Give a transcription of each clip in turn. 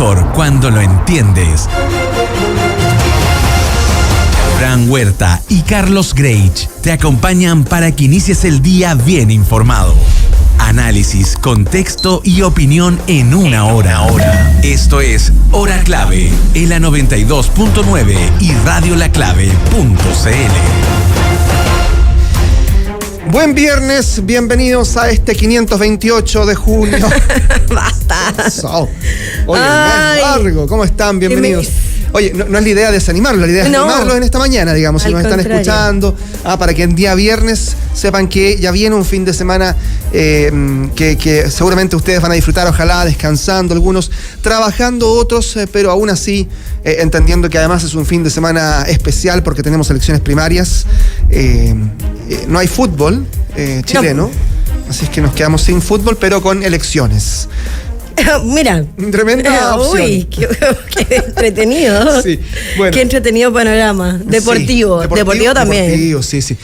mejor cuando lo entiendes. Fran Huerta y Carlos Greich te acompañan para que inicies el día bien informado. Análisis, contexto y opinión en una hora. Esto es Hora Clave, en la 92.9 y radiolaclave.cl. Buen viernes, bienvenidos a este 528 de junio. Basta. Oye, más largo, ¿cómo están? Bienvenidos. Oye, no es la idea desanimarlos, la idea es animarlos en esta mañana, digamos, si nos están escuchando, para que el día viernes sepan que ya viene un fin de semana que seguramente ustedes van a disfrutar, ojalá descansando, algunos trabajando, otros, pero aún así entendiendo que además es un fin de semana especial porque tenemos elecciones primarias, no hay fútbol chileno, así es que nos quedamos sin fútbol, pero con elecciones. Mira. Tremenda opción. Uy, qué entretenido. Sí, bueno. Qué entretenido panorama. Deportivo. Sí, deportivo también. Deportivo, sí.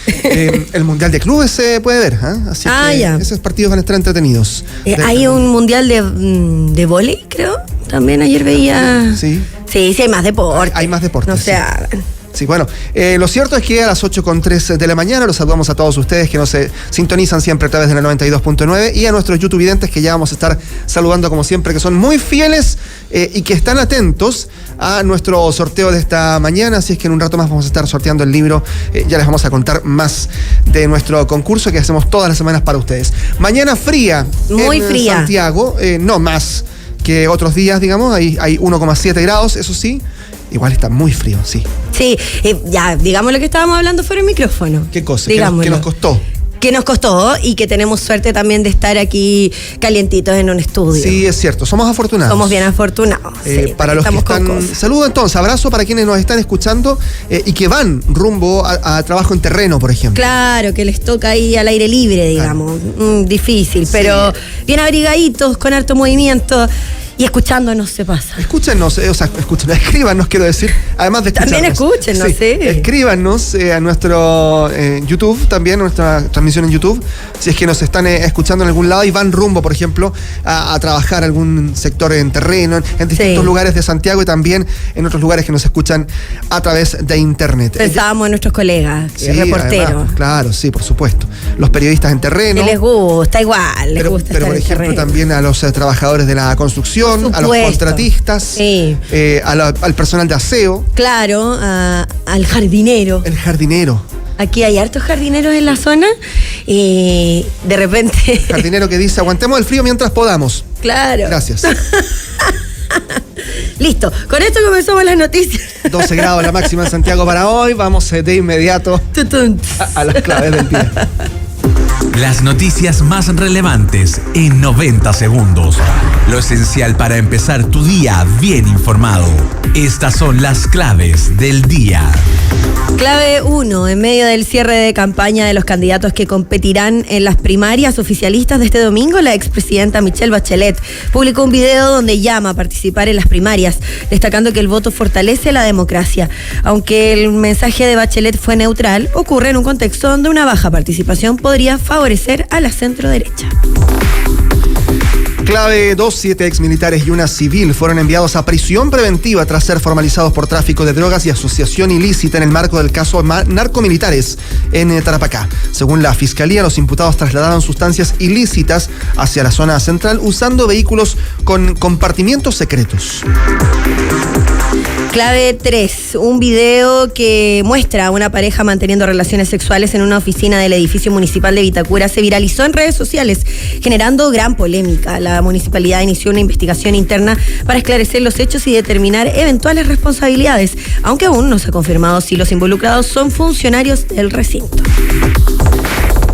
El Mundial de Clubes se puede ver, así que ya. Esos partidos van a estar entretenidos. Hay un Mundial de vóley, creo. También ayer veía. Sí, hay más deporte. Hay más deporte. No sé. Sí, bueno, lo cierto es que a las 8:03 de la mañana los saludamos a todos ustedes que nos sintonizan siempre a través de la 92.9 y a nuestros youtuvidentes que ya vamos a estar saludando como siempre, que son muy fieles y que están atentos a nuestro sorteo de esta mañana, así es que en un rato más vamos a estar sorteando el libro, ya les vamos a contar más de nuestro concurso que hacemos todas las semanas para ustedes. Mañana fría muy en fría. Santiago, no más que otros días, digamos, hay 1,7 grados, eso sí. Igual está muy frío, sí. Sí, ya, digamos lo que estábamos hablando fuera del micrófono. ¿Qué cosa? ¿Qué nos costó? Que nos costó y que tenemos suerte también de estar aquí calientitos en un estudio. Sí, es cierto, somos afortunados. Somos bien afortunados. Sí, para los que están... Saludo entonces, abrazo para quienes nos están escuchando y que van rumbo a trabajo en terreno, por ejemplo. Claro, que les toca ahí al aire libre, digamos. Difícil, sí. Pero bien abrigaditos, con harto movimiento. Y escuchándonos se pasa. Escúchenos, escríbanos, quiero decir. Además de escucharnos. También escúchenos, sí. Escríbanos a nuestro YouTube, también, nuestra transmisión en YouTube, si es que nos están escuchando en algún lado y van rumbo, por ejemplo, a trabajar algún sector en terreno, en distintos lugares de Santiago y también en otros lugares que nos escuchan a través de internet. Pensábamos en nuestros colegas, reporteros. Además, claro, sí, por supuesto. Los periodistas en terreno. Que les gusta, igual, les gusta pero estar por ejemplo, también a los trabajadores de la construcción, a los contratistas, al personal de aseo. Claro, al jardinero. El jardinero. Aquí hay hartos jardineros en la zona y de repente... Jardinero que dice, aguantemos el frío mientras podamos. Claro. Gracias. Listo, con esto comenzamos las noticias. 12 grados la máxima en Santiago para hoy. Vamos de inmediato a las claves del día. Las noticias más relevantes en 90 segundos. Lo esencial para empezar tu día bien informado. Estas son las claves del día. Clave 1. En medio del cierre de campaña de los candidatos que competirán en las primarias oficialistas de este domingo, la expresidenta Michelle Bachelet publicó un video donde llama a participar en las primarias, destacando que el voto fortalece la democracia. Aunque el mensaje de Bachelet fue neutral, ocurre en un contexto donde una baja participación podría favorecer a la centro-derecha. Clave 2, 7 exmilitares y una civil fueron enviados a prisión preventiva tras ser formalizados por tráfico de drogas y asociación ilícita en el marco del caso narcomilitares en Tarapacá. Según la Fiscalía, los imputados trasladaron sustancias ilícitas hacia la zona central usando vehículos con compartimientos secretos. Clave 3, un video que muestra a una pareja manteniendo relaciones sexuales en una oficina del edificio municipal de Vitacura se viralizó en redes sociales, generando gran polémica. La municipalidad inició una investigación interna para esclarecer los hechos y determinar eventuales responsabilidades, aunque aún no se ha confirmado si los involucrados son funcionarios del recinto.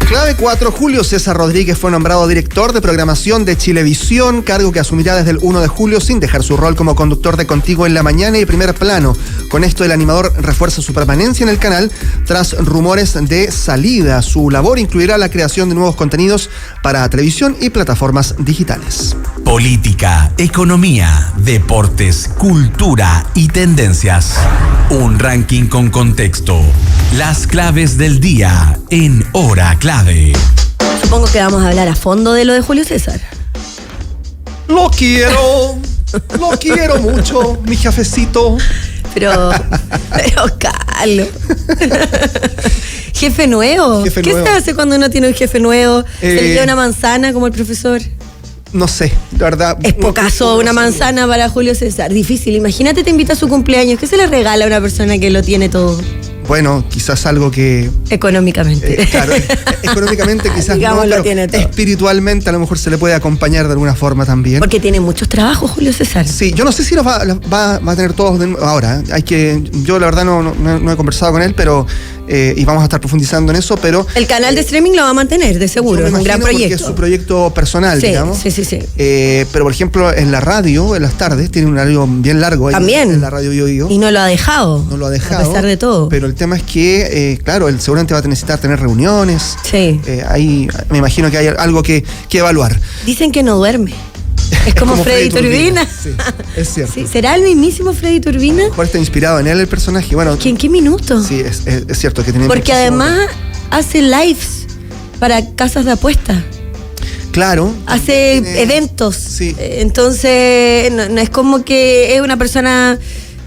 Clave 4, Julio César Rodríguez fue nombrado director de programación de Chilevisión, cargo que asumirá desde el 1 de julio sin dejar su rol como conductor de Contigo en la Mañana y Primer Plano. Con esto el animador refuerza su permanencia en el canal tras rumores de salida. Su labor incluirá la creación de nuevos contenidos para televisión y plataformas digitales. Política, economía, deportes, cultura y tendencias. Un ranking con contexto. Las claves del día en Hora Clave. Supongo que vamos a hablar a fondo de lo de Julio César. Lo quiero. Lo quiero mucho, mi jefecito. Pero Carlos. ¿Jefe nuevo? ¿Qué se hace cuando uno tiene un jefe nuevo? ¿Se le da una manzana como el profesor? No sé, la verdad. Es pocaso una manzana para Julio César. Difícil. Imagínate, te invita a su cumpleaños. ¿Qué se le regala a una persona que lo tiene todo? Bueno, quizás algo que... Económicamente. Claro, económicamente quizás digamos, no, lo tiene todo. Espiritualmente a lo mejor se le puede acompañar de alguna forma también. Porque tiene muchos trabajos, Julio César. Sí, yo no sé si los va a tener todos ahora. Yo la verdad no he conversado con él, pero y vamos a estar profundizando en eso, pero... El canal de streaming lo va a mantener, de seguro, es un gran proyecto. Porque es su proyecto personal, sí, digamos. Sí. Pero, por ejemplo, en la radio, en las tardes, tiene un horario bien largo. También. En la radio Bio. Y no lo ha dejado. No lo ha dejado. A pesar de todo. Pero el tema es que, claro, él seguramente va a necesitar tener reuniones. Sí. Ahí me imagino que hay algo que evaluar. Dicen que no duerme. Es como Freddy Turbina. Sí, es cierto. Sí, ¿será el mismísimo Freddy Turbina? Mejor está inspirado en él el personaje. Bueno, ¿En qué minuto? Sí, es cierto que tiene. Porque además hace lives para casas de apuestas. Claro. Hace eventos. Sí. Entonces, no es como que es una persona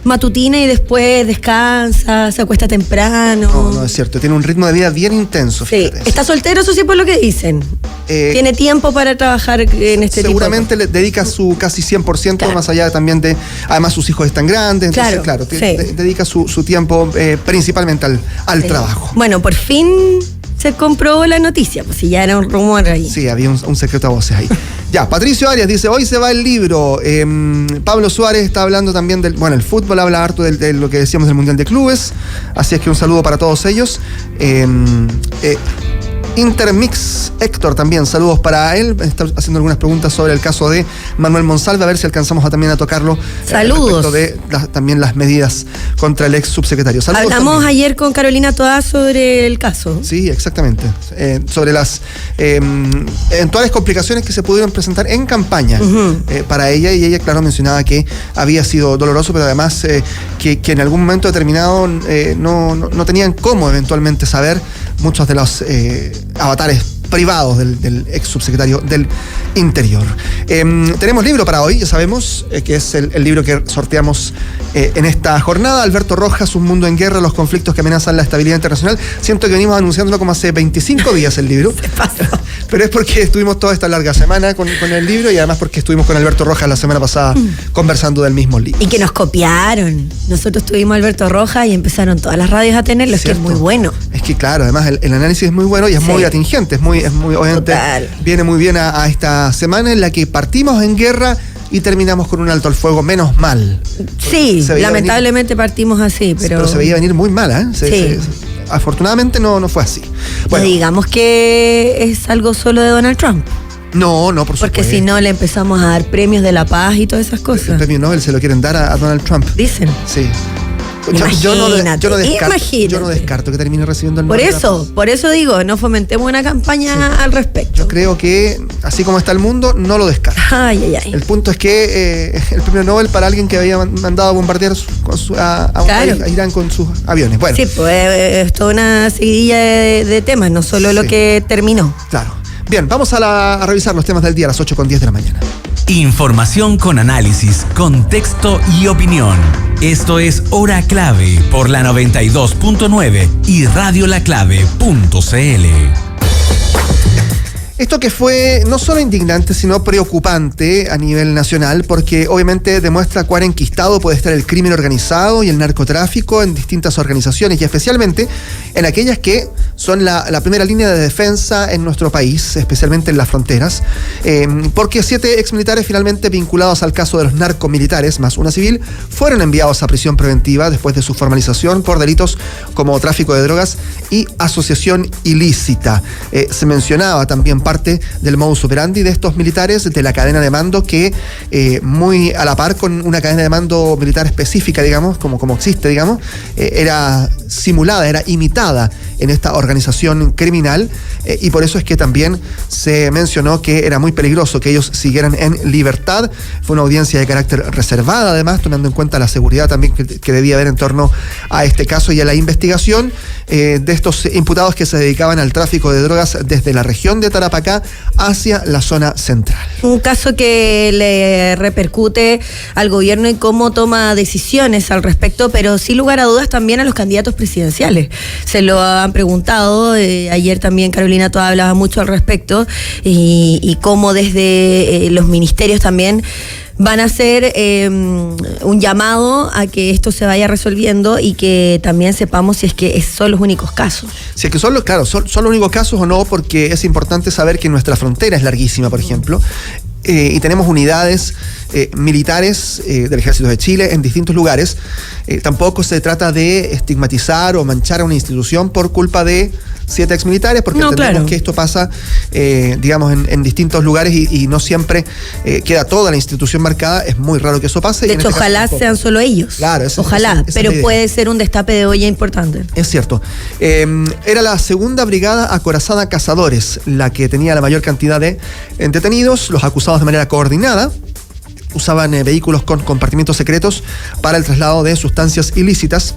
matutina y después descansa, se acuesta temprano. No, es cierto. Tiene un ritmo de vida bien intenso. Sí. Fíjate. Está soltero, eso sí, por lo que dicen. Tiene tiempo para trabajar en este seguramente le dedica su casi 100%, claro. Más allá también de... Además, sus hijos están grandes. Entonces, claro, dedica su tiempo principalmente al trabajo. Bueno, por fin se comprobó la noticia, pues si ya era un rumor ahí. Sí, había un secreto a voces ahí. Ya, Patricio Arias dice, hoy se va el libro. Pablo Suárez está hablando también del... Bueno, el fútbol habla harto de lo que decíamos del Mundial de Clubes, así es que un saludo para todos ellos. Intermix Héctor también, saludos para él. Está haciendo algunas preguntas sobre el caso de Manuel Monsalve, a ver si alcanzamos también a tocarlo. Saludos. Respecto de también las medidas contra el ex subsecretario. Saludos. Hablamos también ayer con Carolina Toá sobre el caso. Sí, exactamente. Sobre las eventuales complicaciones que se pudieron presentar en campaña para ella, y ella, claro, mencionaba que había sido doloroso, pero además que en algún momento determinado no tenían cómo eventualmente saber muchos de los avatares privados del ex subsecretario del Interior. Tenemos libro para hoy, ya sabemos, que es el libro que sorteamos en esta jornada. Alberto Rojas, Un mundo en guerra, los conflictos que amenazan la estabilidad internacional. Siento que venimos anunciándolo como hace 25 días el libro. Pero es porque estuvimos toda esta larga semana con el libro, y además porque estuvimos con Alberto Rojas la semana pasada conversando del mismo libro. Y que nos copiaron. Nosotros tuvimos Alberto Rojas y empezaron todas las radios a tenerlo, es que es muy bueno. Es que claro, además el análisis es muy bueno y es muy atingente, es muy obviamente total. Viene muy bien a esta semana en la que partimos en guerra y terminamos con un alto al fuego, menos mal. Sí, lamentablemente partimos así, pero se veía venir muy mal, ¿eh? Afortunadamente no fue así. Bueno, no digamos que es algo solo de Donald Trump. No, por supuesto. Porque si no le empezamos a dar premios de la paz y todas esas cosas. El premio Nobel se lo quieren dar a Donald Trump. Dicen. Sí. Yo no descarto que termine recibiendo el Nobel. Por eso digo, no fomentemos una campaña al respecto. Yo creo que, así como está el mundo, no lo descarto. Ay. El punto es que el premio Nobel para alguien que había mandado a bombardear a Irán con sus aviones. Bueno. Sí, pues es toda una seguidilla de temas, no solo lo que terminó. Claro. Bien, vamos a revisar los temas del día a las 8:10 de la mañana. Información con análisis, contexto y opinión. Esto es Hora Clave por la 92.9 y radiolaclave.cl. Esto que fue no solo indignante, sino preocupante a nivel nacional, porque obviamente demuestra cuán enquistado puede estar el crimen organizado y el narcotráfico en distintas organizaciones, y especialmente en aquellas que son la primera línea de defensa en nuestro país, especialmente en las fronteras, porque 7 exmilitares finalmente vinculados al caso de los narcomilitares, más una civil, fueron enviados a prisión preventiva después de su formalización por delitos como tráfico de drogas y asociación ilícita. Se mencionaba también parte del modus operandi de estos militares, de la cadena de mando que, muy a la par con una cadena de mando militar específica, digamos, como existe, digamos, era simulada, era imitada en esta organización criminal, y por eso es que también se mencionó que era muy peligroso que ellos siguieran en libertad. Fue una audiencia de carácter reservada, además, tomando en cuenta la seguridad también que debía haber en torno a este caso y a la investigación de estos imputados que se dedicaban al tráfico de drogas desde la región de Tarapacá Tarapacá hacia la zona central. Un caso que le repercute al gobierno y cómo toma decisiones al respecto, pero sin lugar a dudas también a los candidatos presidenciales. Se lo han preguntado, ayer también Carolina Toa hablaba mucho al respecto, y cómo desde los ministerios también van a hacer un llamado a que esto se vaya resolviendo y que también sepamos si es que son los únicos casos. Si es que son los únicos casos o no, porque es importante saber que nuestra frontera es larguísima, por ejemplo, y tenemos unidades militares del Ejército de Chile en distintos lugares. Tampoco se trata de estigmatizar o manchar a una institución por culpa de 7 exmilitares, porque entendemos que esto pasa, digamos, en distintos lugares y no siempre queda toda la institución marcada. Es muy raro que eso pase. De hecho, ojalá sean solo ellos. Claro, ojalá, pero puede ser un destape de olla importante. Es cierto. Era la segunda brigada acorazada Cazadores la que tenía la mayor cantidad de detenidos, los acusados de manera coordinada. Usaban vehículos con compartimientos secretos para el traslado de sustancias ilícitas.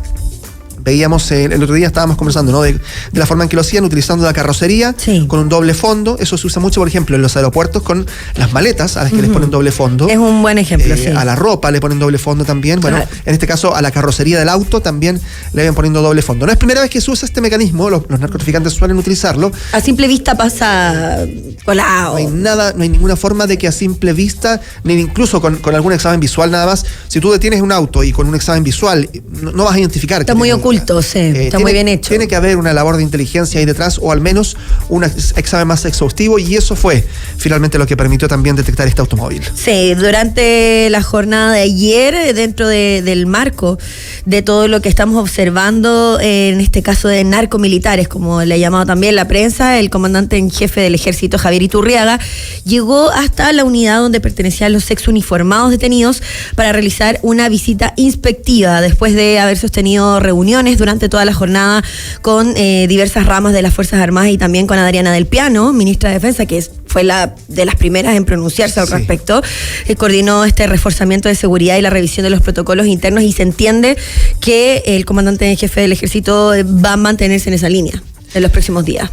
Veíamos, el otro día estábamos conversando, ¿no? De la forma en que lo hacían, utilizando la carrocería con un doble fondo. Eso se usa mucho, por ejemplo, en los aeropuertos con las maletas a las que les ponen doble fondo. Es un buen ejemplo, A la ropa le ponen doble fondo también. Bueno, en este caso a la carrocería del auto también le ven poniendo doble fondo. No es primera vez que se usa este mecanismo, los narcotraficantes suelen utilizarlo. A simple vista pasa colado. No hay ninguna forma de que a simple vista, ni incluso con algún examen visual nada más, si tú detienes un auto y con un examen visual, no vas a identificar. Está muy oculto. Está muy bien hecho. Tiene que haber una labor de inteligencia ahí detrás, o al menos un examen más exhaustivo, y eso fue finalmente lo que permitió también detectar este automóvil. Sí, durante la jornada de ayer, dentro del marco de todo lo que estamos observando, en este caso de narcomilitares, como le ha llamado también la prensa, el comandante en jefe del ejército, Javier Iturriaga, llegó hasta la unidad donde pertenecían los exuniformados detenidos para realizar una visita inspectiva, después de haber sostenido reuniones durante toda la jornada con diversas ramas de las Fuerzas Armadas y también con Adriana Del Piano, ministra de Defensa, que fue la de las primeras en pronunciarse al respecto. Coordinó este reforzamiento de seguridad y la revisión de los protocolos internos, y se entiende que el comandante en jefe del ejército va a mantenerse en esa línea en los próximos días.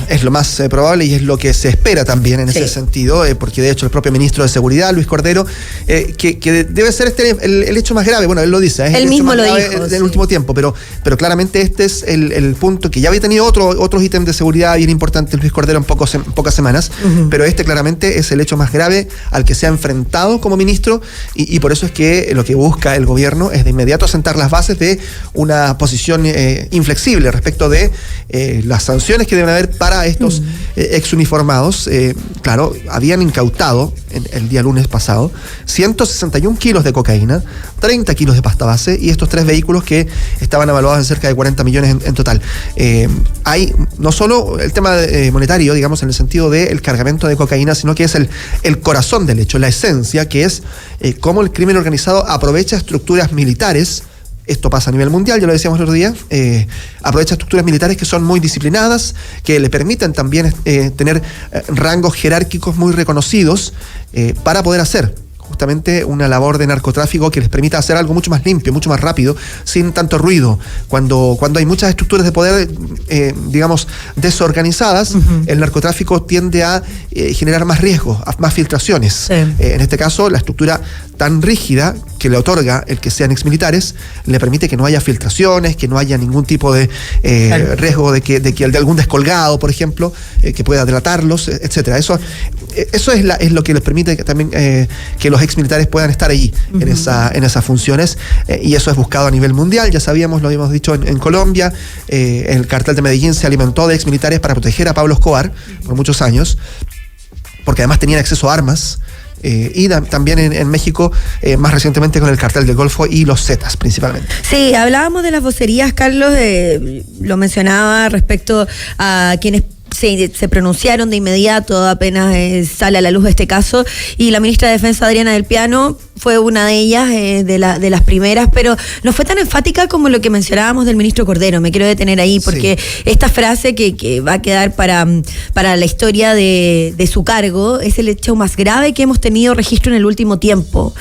Es lo más probable y es lo que se espera también en ese sentido, porque de hecho el propio ministro de Seguridad, Luis Cordero, que debe ser el hecho más grave, bueno, él lo dice, es él el mismo hecho más lo grave dijo del último tiempo, pero claramente este es el punto que ya había tenido otros ítems de seguridad bien importantes Luis Cordero en pocas semanas, pero este claramente es el hecho más grave al que se ha enfrentado como ministro, y por eso es que lo que busca el gobierno es de inmediato sentar las bases de una posición inflexible respecto de las sanciones que deben haber para estos exuniformados. Claro, habían incautado el día lunes pasado 161 kilos de cocaína, 30 kilos de pasta base y estos 3 vehículos que estaban evaluados en cerca de 40 millones en total. Hay no solo el tema monetario, digamos, en el sentido del cargamento de cocaína, sino que es el corazón del hecho, la esencia, que es cómo el crimen organizado aprovecha estructuras militares. Esto pasa a nivel mundial, ya lo decíamos el otro día, aprovecha estructuras militares que son muy disciplinadas, que le permiten también tener rangos jerárquicos muy reconocidos para poder hacer justamente una labor de narcotráfico que les permita hacer algo mucho más limpio, mucho más rápido, sin tanto ruido. Cuando hay muchas estructuras de poder, digamos, desorganizadas, el narcotráfico tiende a generar más riesgos, más filtraciones. En este caso, la estructura tan rígida que le otorga el que sean exmilitares le permite que no haya filtraciones, que no haya ningún tipo de riesgo de que algún descolgado, por ejemplo, que pueda delatarlos, etcétera. Eso es lo que les permite que también que los exmilitares puedan estar allí en esas funciones, y eso es buscado a nivel mundial. Ya sabíamos, lo habíamos dicho en Colombia, el cartel de Medellín se alimentó de exmilitares para proteger a Pablo Escobar por muchos años, porque además tenían acceso a armas. Y también en México, más recientemente con el cartel del Golfo y los Zetas principalmente. Sí, hablábamos de las vocerías, Carlos, lo mencionaba respecto a quienes se pronunciaron de inmediato apenas sale a la luz este caso, y la ministra de Defensa, Adriana Del Piano, fue una de ellas, de las primeras, pero no fue tan enfática como lo que mencionábamos del ministro Cordero. Me quiero detener ahí porque esta frase que va a quedar para la historia de su cargo es el hecho más grave que hemos tenido registro en el último tiempo.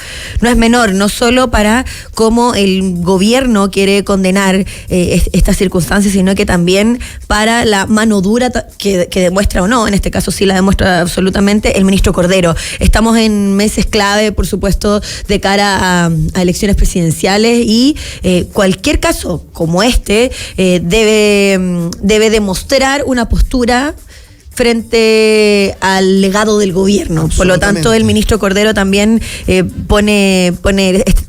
No es menor, no solo para cómo el gobierno quiere condenar estas circunstancias, sino que también para la mano dura que que demuestra o no, en este caso sí la demuestra absolutamente, el ministro Cordero. Estamos en meses clave, por supuesto, de cara a elecciones presidenciales y cualquier caso como este debe demostrar una postura frente al legado del gobierno. Por lo tanto, el ministro Cordero también pone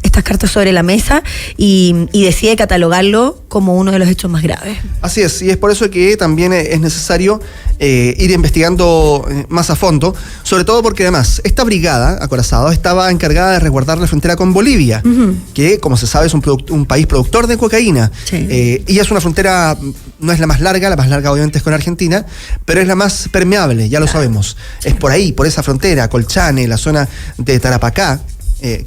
estas cartas sobre la mesa y decide catalogarlo como uno de los hechos más graves. Así es, y es por eso que también es necesario ir investigando más a fondo, sobre todo porque además esta brigada, Acorazado, estaba encargada de resguardar la frontera con Bolivia, que como se sabe es un país productor de cocaína, y es una frontera, no es la más larga obviamente es con Argentina, pero es la más permeable, ya lo sabemos. Es por ahí, por esa frontera, Colchane, la zona de Tarapacá,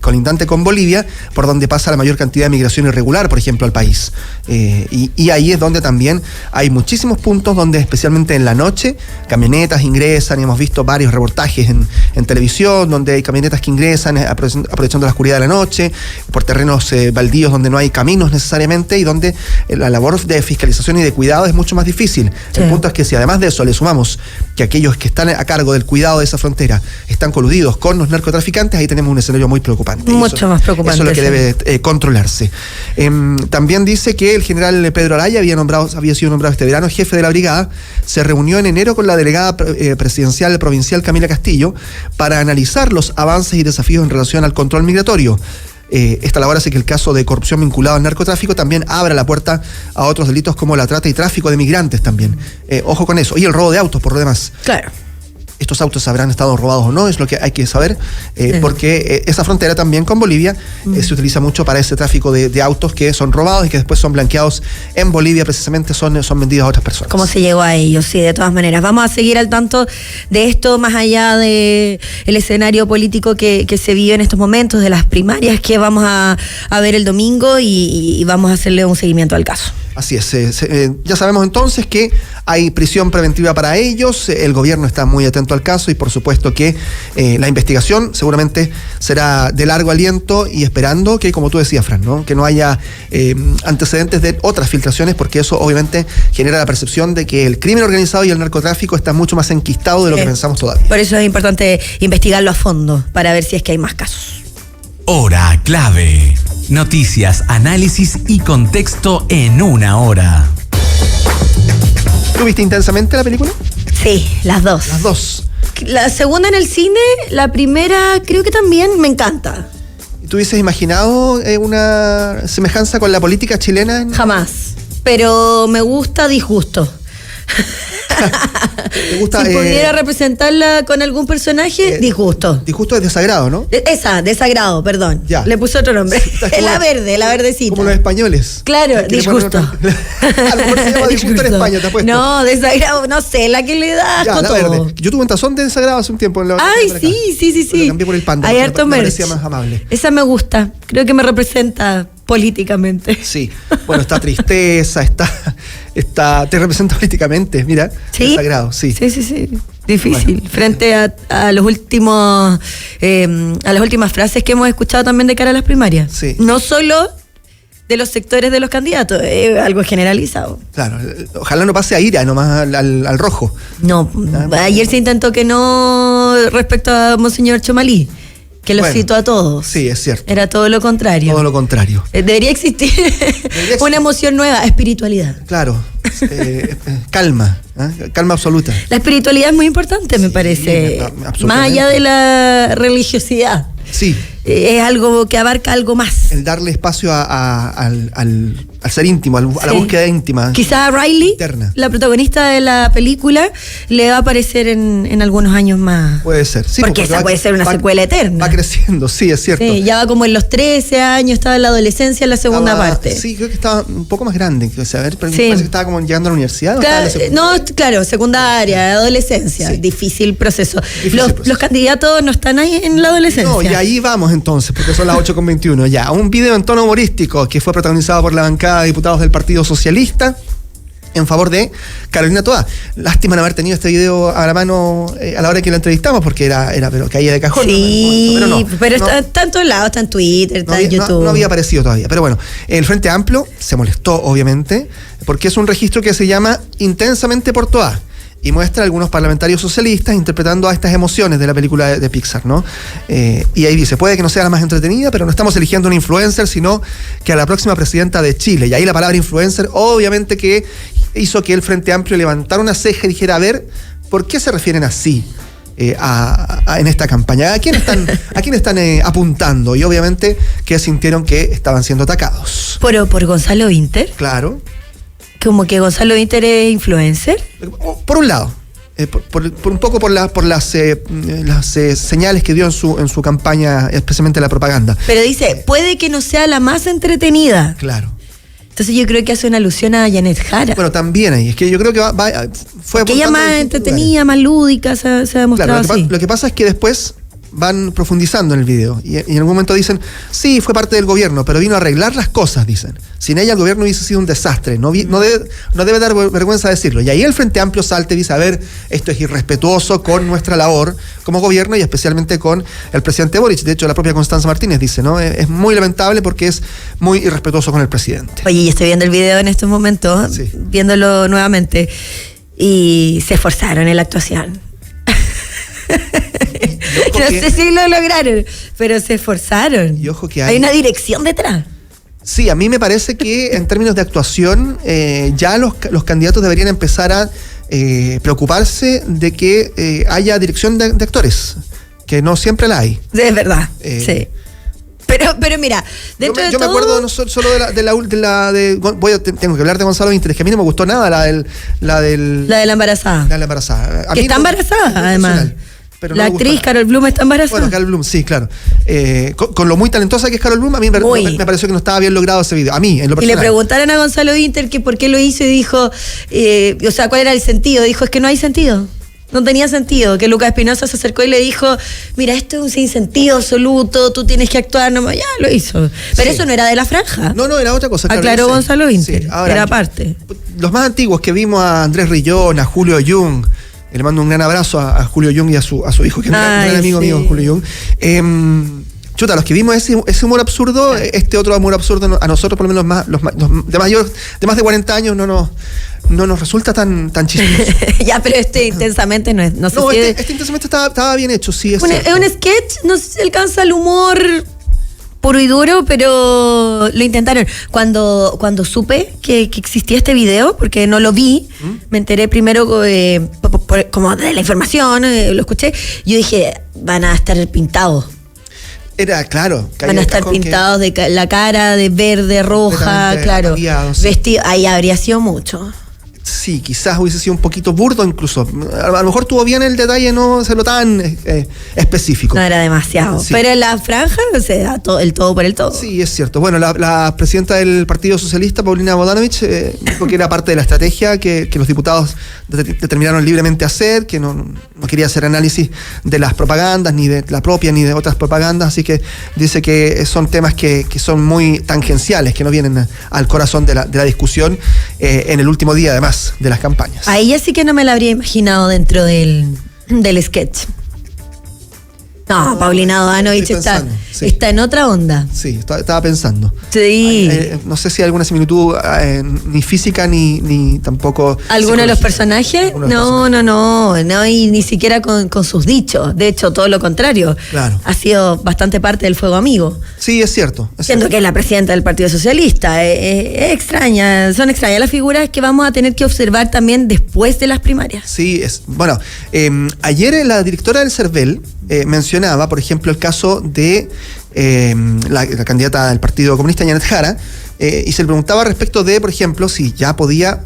colindante con Bolivia, por donde pasa la mayor cantidad de migración irregular, por ejemplo, al país. Y ahí es donde también hay muchísimos puntos donde, especialmente en la noche, camionetas ingresan, y hemos visto varios reportajes en televisión, donde hay camionetas que ingresan aprovechando la oscuridad de la noche, por terrenos baldíos donde no hay caminos necesariamente, y donde la labor de fiscalización y de cuidado es mucho más difícil. Sí. El punto es que si además de eso le sumamos que aquellos que están a cargo del cuidado de esa frontera están coludidos con los narcotraficantes, ahí tenemos un escenario muy preocupante. Mucho más preocupante. Eso es lo que debe controlarse. También dice que el general Pedro Araya había sido nombrado este verano jefe de la brigada. Se reunió en enero con la delegada presidencial provincial Camila Castillo para analizar los avances y desafíos en relación al control migratorio. Esta labor hace que el caso de corrupción vinculado al narcotráfico también abra la puerta a otros delitos como la trata y tráfico de migrantes también. Ojo con eso. Y el robo de autos, por lo demás. Claro. Estos autos habrán estado robados o no, es lo que hay que saber, porque esa frontera también con Bolivia se utiliza mucho para ese tráfico de autos que son robados y que después son blanqueados en Bolivia, precisamente son vendidos a otras personas. ¿Cómo se llegó a ellos? Sí, de todas maneras. Vamos a seguir al tanto de esto, más allá de el escenario político que se vive en estos momentos, de las primarias que vamos a ver el domingo y vamos a hacerle un seguimiento al caso. Así es, ya sabemos entonces que hay prisión preventiva para ellos, el gobierno está muy atento al caso y por supuesto que la investigación seguramente será de largo aliento y esperando que, como tú decías, Fran, ¿no? Que no haya antecedentes de otras filtraciones, porque eso obviamente genera la percepción de que el crimen organizado y el narcotráfico están mucho más enquistados de lo que pensamos todavía. Por eso es importante investigarlo a fondo para ver si es que hay más casos. Hora clave. Noticias, análisis y contexto en una hora. ¿Tú viste intensamente la película? Sí, las dos. Las dos. La segunda en el cine, la primera creo que también me encanta. ¿Tú hubieses imaginado una semejanza con la política chilena? Jamás, pero me gusta Disgusto. ¿Te gusta, si pudiera representarla con algún personaje, Disgusto. Disgusto es desagrado, ¿no? Desagrado, perdón. Ya. Le puse otro nombre. Es la verdecita. Como los españoles. Claro, Disgusto. A lo mejor se llama Disgusto en España, te apuesto. No, desagrado, no sé, la que le da ya, con la todo. Verde. Yo tuve un tazón de desagrado hace un tiempo. Ay, sí. Lo cambié por el Panda. Hay harto me merch. parecía más amable. Esa me gusta. Creo que me representa políticamente. Sí. Bueno, está tristeza, te representa políticamente, mira. ¿Sí? Desagrado, sí. Sí. Difícil. Bueno, frente a los últimos a las últimas frases que hemos escuchado también de cara a las primarias. Sí. No solo de los sectores de los candidatos, es algo generalizado. Claro, ojalá no pase a ira nomás al rojo. No, ayer se intentó que no respecto a Monseñor Chomalí, que lo citó a todos. Sí, es cierto. Era todo lo contrario. Todo lo contrario. Debería existir una emoción nueva, espiritualidad. Claro, calma, calma absoluta. La espiritualidad es muy importante, me parece, más allá de la religiosidad. Sí. Es algo que abarca algo más. El darle espacio al ser íntimo, a la búsqueda íntima. Quizá a Riley, interna, la protagonista de la película, le va a aparecer en algunos años más. Puede ser, sí. Porque esa puede ser una secuela eterna. Va creciendo, sí, es cierto. Sí, ya va como en los 13 años, estaba en la adolescencia en la segunda parte. Sí, creo que estaba un poco más grande. O sea, pero parece que estaba como llegando a la universidad. Claro, secundaria, adolescencia. Sí. Difícil proceso. Los candidatos no están ahí en la adolescencia. No, y ahí vamos entonces, porque son las 8:21 ya. Un video en tono humorístico que fue protagonizado por la bancada de diputados del Partido Socialista en favor de Carolina Toá. Lástima no haber tenido este video a la mano a la hora que la entrevistamos, porque era pero caía de cajón. Sí, pero está en todos lados, está en Twitter, está en YouTube. No había aparecido todavía. Pero bueno, el Frente Amplio se molestó, obviamente, porque es un registro que se llama Intensamente por Toá. y muestra a algunos parlamentarios socialistas interpretando a estas emociones de la película de Pixar, ¿no? Y ahí dice, puede que no sea la más entretenida, pero no estamos eligiendo un influencer, sino que a la próxima presidenta de Chile. Y ahí la palabra influencer, obviamente que hizo que el Frente Amplio levantara una ceja y dijera, a ver, ¿por qué se refieren así en esta campaña? ¿A quién están apuntando? Y obviamente que sintieron que estaban siendo atacados. ¿Por Gonzalo Vinter? Claro. ¿Como que Gonzalo Vinter es influencer? Por un lado, por un poco por las señales que dio en su campaña, especialmente la propaganda. Pero dice, puede que no sea la más entretenida. Claro. Entonces yo creo que hace una alusión a Janet Jara. Bueno, también ahí. Es que yo creo que fue... Que ella más entretenida, más lúdica, se ha demostrado así. Lo que pasa es que después van profundizando en el video y en algún momento dicen, sí, fue parte del gobierno, pero vino a arreglar las cosas, dicen. Sin ella el gobierno hubiese sido un desastre, no debe dar vergüenza decirlo. Y ahí el Frente Amplio salta y dice, a ver, esto es irrespetuoso con nuestra labor como gobierno y especialmente con el presidente Boric. De hecho, la propia Constanza Martínez dice, ¿no? Es muy lamentable porque es muy irrespetuoso con el presidente. Oye, y estoy viendo el video en estos momentos, sí, viéndolo nuevamente, y se esforzaron en la actuación. No sé si lo lograron, pero se esforzaron. Y ojo que hay una dirección detrás. Sí, a mí me parece que en términos de actuación ya los candidatos deberían empezar a preocuparse de que haya dirección de actores, que no siempre la hay. Es verdad, sí. Pero mira, dentro de yo todo... me acuerdo no solo tengo que hablar de Gonzalo Vinter, que a mí no me gustó nada la de la embarazada. La embarazada. Que está embarazada, además. Pero la actriz Carol Bloom está embarazada. Bueno, Carol Bloom, sí, claro. Con lo muy talentosa que es Carol Bloom, a mí me pareció que no estaba bien logrado ese video. A mí, en lo personal. Y le preguntaron a Gonzalo Vinter que por qué lo hizo y dijo, o sea, ¿cuál era el sentido? Dijo, es que no hay sentido. No tenía sentido. Que Lucas Espinosa se acercó y le dijo, mira, esto es un sinsentido absoluto, tú tienes que actuar, no, ya lo hizo. Pero sí, eso no era de la franja. No, era otra cosa. Aclaró Gonzalo Vinter, sí. Ahora, era parte. Los más antiguos que vimos a Andrés Rillón, a Julio Jung, le mando un gran abrazo a Julio Jung y a su hijo, que es un gran amigo mío, Julio Jung. Los que vimos ese humor absurdo, este otro humor absurdo, a nosotros por lo menos los de más de 40 años no nos resulta tan chistoso. Ya, pero intensamente no es. No sé este intensamente estaba bien hecho, sí. Es un sketch, no sé si alcanza el humor puro y duro, pero lo intentaron. Cuando supe que existía este video, porque no lo vi, me enteré primero como de la información, lo escuché, yo dije, van a estar pintados. Era claro. Van a estar pintados de la cara, de verde, roja, claro. Sí. Vestido, ahí habría sido mucho. Sí, quizás hubiese sido un poquito burdo incluso. A lo mejor tuvo bien el detalle, no hacerlo tan específico. No era demasiado. Sí. Pero en la franja se da el todo por el todo. Sí, es cierto. Bueno, la presidenta del Partido Socialista, Paulina Bodanovich, dijo que era parte de la estrategia que los diputados determinaron libremente hacer, que no quería hacer análisis de las propagandas, ni de la propia, ni de otras propagandas, así que dice que son temas que son muy tangenciales, que no vienen al corazón de la discusión en el último día, además, de las campañas. A ella sí que no me la habría imaginado dentro del sketch. No, Paulina Bodanovich está en otra onda. Sí, estaba pensando. Sí. No sé si hay alguna similitud ni física ni tampoco. ¿Alguno de los personajes? No, y ni siquiera con sus dichos. De hecho, todo lo contrario. Claro. Ha sido bastante parte del fuego amigo. Sí, es cierto. Siendo que es la presidenta del Partido Socialista. Es extraña, son extrañas las figuras que vamos a tener que observar también después de las primarias. Sí, bueno, ayer la directora del CERVEL mencionaba, por ejemplo, el caso de la candidata del Partido Comunista, Janet Jara, y se le preguntaba respecto de, por ejemplo, si ya podía,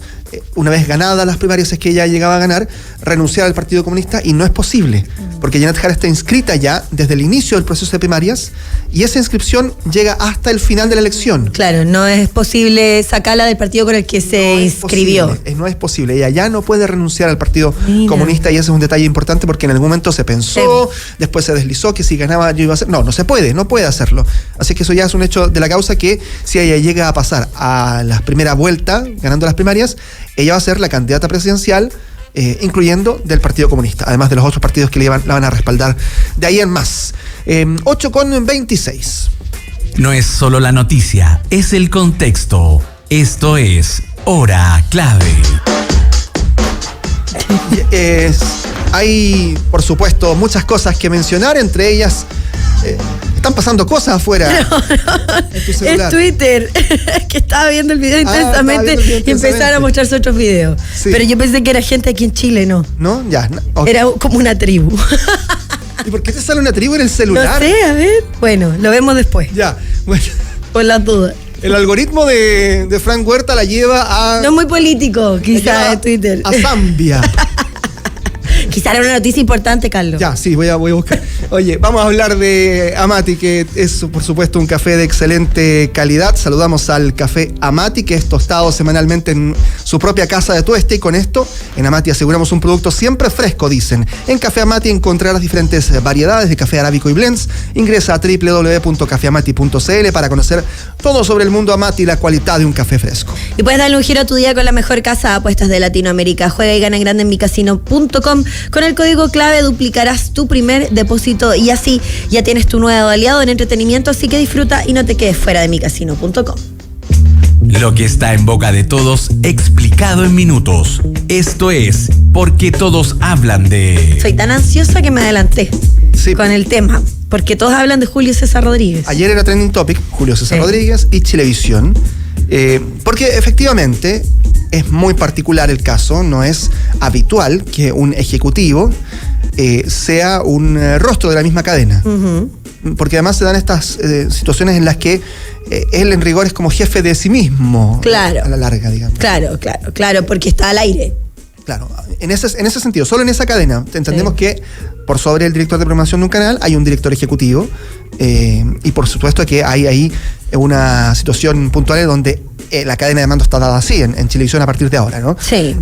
una vez ganadas las primarias, es que ella llegaba a ganar, renunciar al Partido Comunista, y no es posible, porque Janet Jara está inscrita ya desde el inicio del proceso de primarias, y esa inscripción llega hasta el final de la elección. Claro, no es posible sacarla del partido con el que se inscribió. No es posible, ella ya no puede renunciar al Partido Comunista, y ese es un detalle importante porque en algún momento se pensó, después se deslizó que si ganaba yo iba a hacer. No se puede, no puede hacerlo. Así que eso ya es un hecho de la causa, que si ella llega a pasar a la primera vuelta, ganando las primarias, ella va a ser la candidata presidencial, incluyendo del Partido Comunista, además de los otros partidos que la van a respaldar de ahí en más. 8:26. No es solo la noticia, es el contexto. Esto es Hora Clave. Hay, por supuesto, muchas cosas que mencionar, entre ellas... están pasando cosas afuera. En tu celular. Es Twitter, que estaba viendo el video intensamente y empezaron a mostrarse otros videos. Sí. Pero yo pensé que era gente aquí en Chile, ¿no? ¿No? Ya. Okay. Era como una tribu. ¿Y por qué te sale una tribu en el celular? No sé, a ver. Bueno, lo vemos después. Ya, bueno. Por las dudas. El algoritmo de Frank Huerta la lleva a... No es muy político, quizás, en Twitter. A Zambia. Quizá era una noticia importante, Carlos. Ya, sí, voy a buscar. Oye, vamos a hablar de Amati, que es, por supuesto, un café de excelente calidad. Saludamos al Café Amati, que es tostado semanalmente en su propia casa de tueste. Y con esto, en Amati aseguramos un producto siempre fresco, dicen. En Café Amati encontrarás diferentes variedades de café arábico y blends. Ingresa a www.cafeamati.cl para conocer todo sobre el mundo Amati y la calidad de un café fresco. Y puedes darle un giro a tu día con la mejor casa de apuestas de Latinoamérica. Juega y gana en grande en micasino.com. Con el código clave duplicarás tu primer depósito y así ya tienes tu nuevo aliado en entretenimiento, así que disfruta y no te quedes fuera de micasino.com. Lo que está en boca de todos, explicado en minutos. Esto es Porque Todos Hablan de... Soy tan ansiosa que me adelanté con el tema, porque todos hablan de Julio César Rodríguez. Ayer era trending topic, Julio César Rodríguez y Chilevisión, porque efectivamente... Es muy particular el caso, no es habitual que un ejecutivo sea un rostro de la misma cadena. Uh-huh. Porque además se dan estas situaciones en las que él en rigor es como jefe de sí mismo. Claro. A la larga, digamos. Claro, porque está al aire. Claro, en ese sentido, solo en esa cadena entendemos que por sobre el director de programación de un canal hay un director ejecutivo y por supuesto que hay ahí una situación puntual donde la cadena de mando está dada así en Chilevisión a partir de ahora, ¿no? Sí.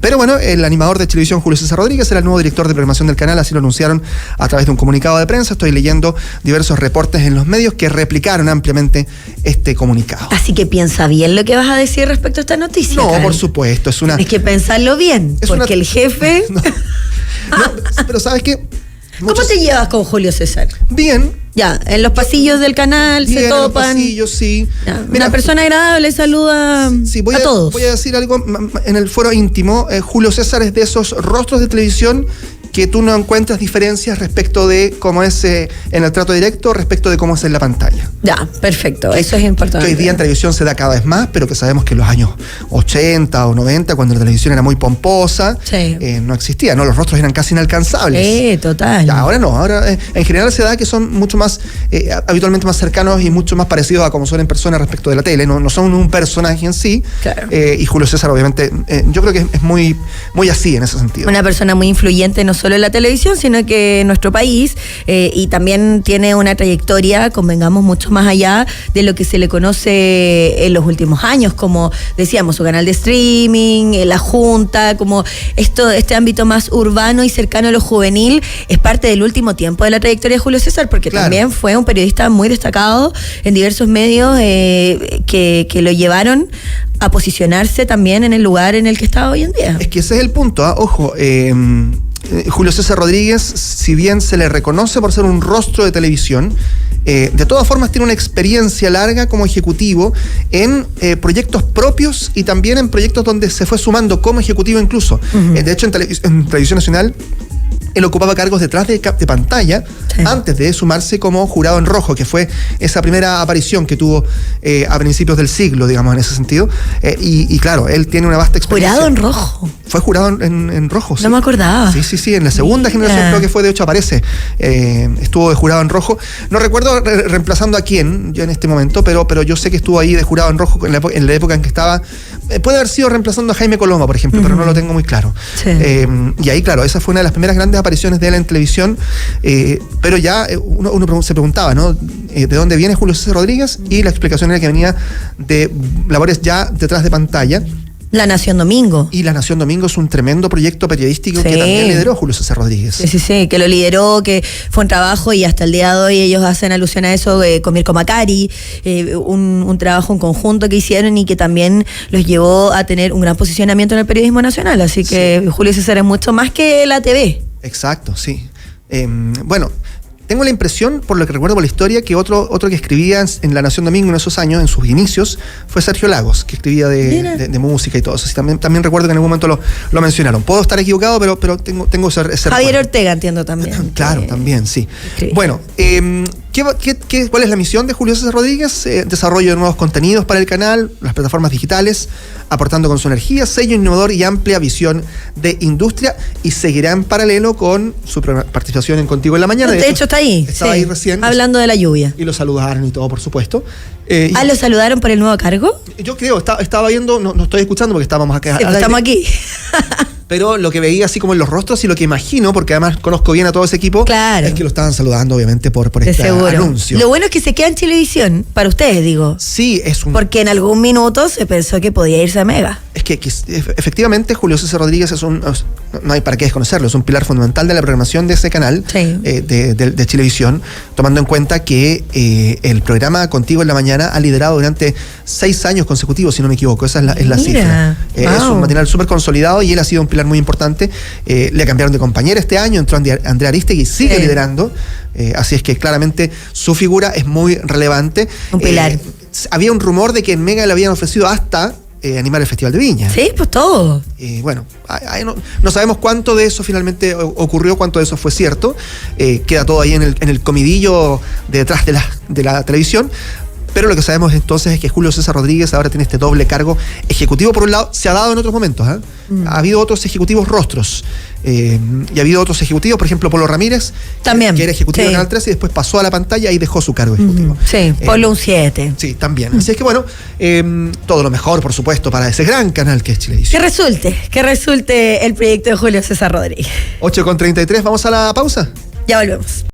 Pero bueno, el animador de Chilevisión, Julio César Rodríguez, era el nuevo director de programación del canal, así lo anunciaron a través de un comunicado de prensa. Estoy leyendo diversos reportes en los medios que replicaron ampliamente este comunicado. Así que piensa bien lo que vas a decir respecto a esta noticia. No, Karen. Por supuesto, es una... Tienes que pensarlo bien, porque el jefe... No, pero ¿sabes qué? ¿Cómo te llevas con Julio César? Bien. Ya, en los pasillos del canal bien, se topan. En los pasillos, sí. Ya, una persona agradable, saluda a todos. Voy a decir algo en el foro íntimo. Julio César es de esos rostros de televisión que tú no encuentras diferencias respecto de cómo es en el trato directo, respecto de cómo es en la pantalla. Ya, perfecto, eso es importante. Que hoy día en televisión se da cada vez más, pero que sabemos que en los años 80 o 90, cuando la televisión era muy pomposa, no existía, ¿no? Los rostros eran casi inalcanzables. Total. Ya, ahora no, ahora en general se da que son mucho más, habitualmente más cercanos y mucho más parecidos a como son en persona respecto de la tele, no son un personaje en sí. Claro. Y Julio César, obviamente, yo creo que es muy, muy así en ese sentido. Una persona muy influyente, no solo en la televisión, sino que en nuestro país, y también tiene una trayectoria, convengamos, mucho más allá de lo que se le conoce en los últimos años, como decíamos, su canal de streaming, la Junta, como este ámbito más urbano y cercano a lo juvenil, es parte del último tiempo de la trayectoria de Julio César, porque también fue un periodista muy destacado en diversos medios que lo llevaron a posicionarse también en el lugar en el que está hoy en día. Es que ese es el punto, ojo, Julio César Rodríguez, si bien se le reconoce por ser un rostro de televisión, de todas formas tiene una experiencia larga como ejecutivo en proyectos propios y también en proyectos donde se fue sumando como ejecutivo incluso. Uh-huh. De hecho, en Televisión Nacional él ocupaba cargos detrás de pantalla antes de sumarse como jurado en rojo, que fue esa primera aparición que tuvo a principios del siglo, digamos, en ese sentido. Y claro, él tiene una vasta experiencia. ¿Jurado en rojo? Fue jurado en rojo, sí. No me acordaba. Sí, en la segunda generación creo que fue, de hecho aparece. Estuvo de jurado en rojo. No recuerdo reemplazando a quién yo en este momento, pero yo sé que estuvo ahí de jurado en rojo en la época en que estaba. Puede haber sido reemplazando a Jaime Coloma, por ejemplo, pero no lo tengo muy claro. Sí. Y ahí, claro, esa fue una de las primeras grandes apariciones de él en televisión, pero ya uno se preguntaba, ¿no? ¿De dónde viene Julio César Rodríguez? Y la explicación era que venía de labores ya detrás de pantalla. La Nación Domingo. Y La Nación Domingo es un tremendo proyecto periodístico que también lideró Julio César Rodríguez. Sí, que lo lideró, que fue un trabajo y hasta el día de hoy ellos hacen alusión a eso, con Mirko Macari, un trabajo en conjunto que hicieron y que también los llevó a tener un gran posicionamiento en el periodismo nacional. Así que Julio César es mucho más que la TV. Exacto, sí. Bueno, tengo la impresión, por lo que recuerdo por la historia, que otro que escribía en La Nación Domingo en esos años, en sus inicios, fue Sergio Lagos, que escribía de música y todo eso. También recuerdo que en algún momento lo mencionaron. Puedo estar equivocado, pero tengo ese Javier recuerdo. Ortega, entiendo también. Claro, también, sí. Bueno, ¿cuál es la misión de Julio César Rodríguez? Desarrollo de nuevos contenidos para el canal, las plataformas digitales, aportando con su energía, sello innovador y amplia visión de industria, y seguirá en paralelo con su participación en Contigo en la Mañana. De hecho, está ahí. Estaba ahí recién. Hablando de la lluvia. Y lo saludaron y todo, por supuesto. ¿Lo saludaron por el nuevo cargo? Yo creo, estaba viendo, no estoy escuchando porque estábamos acá. Sí, estamos aquí. Pero lo que veía así como en los rostros y lo que imagino, porque además conozco bien a todo ese equipo, claro, es que lo estaban saludando obviamente por este anuncio. Lo bueno es que se queda en Chilevisión, para ustedes digo. Sí, porque en algún minuto se pensó que podía irse a Mega. Es que efectivamente Julio César Rodríguez no hay para qué desconocerlo, es un pilar fundamental de la programación de ese canal, sí, de Chilevisión, tomando en cuenta que el programa Contigo en la Mañana ha liderado durante 6 años consecutivos, si no me equivoco, esa es la cifra. Wow. Es un matinal súper consolidado y él ha sido un pilar muy importante. Le cambiaron de compañera este año, entró Andrea Aristegui y sigue liderando, así es que claramente su figura es muy relevante. Un pilar. Había un rumor de que en Mega le habían ofrecido hasta animar el Festival de Viña. Sí, pues todo. Bueno, no sabemos cuánto de eso finalmente ocurrió, cuánto de eso fue cierto. Queda todo ahí en el comidillo detrás de la televisión. Pero lo que sabemos entonces es que Julio César Rodríguez ahora tiene este doble cargo ejecutivo. Por un lado, se ha dado en otros momentos. Ha habido otros ejecutivos rostros. Y ha habido otros ejecutivos, por ejemplo, Polo Ramírez, también, que era ejecutivo de Canal 13 y después pasó a la pantalla y dejó su cargo ejecutivo. Sí, Polo un 7. Sí, también. Así es que bueno, todo lo mejor, por supuesto, para ese gran canal que es Chilevisión. Que resulte el proyecto de Julio César Rodríguez. 8:33, ¿vamos a la pausa? Ya volvemos.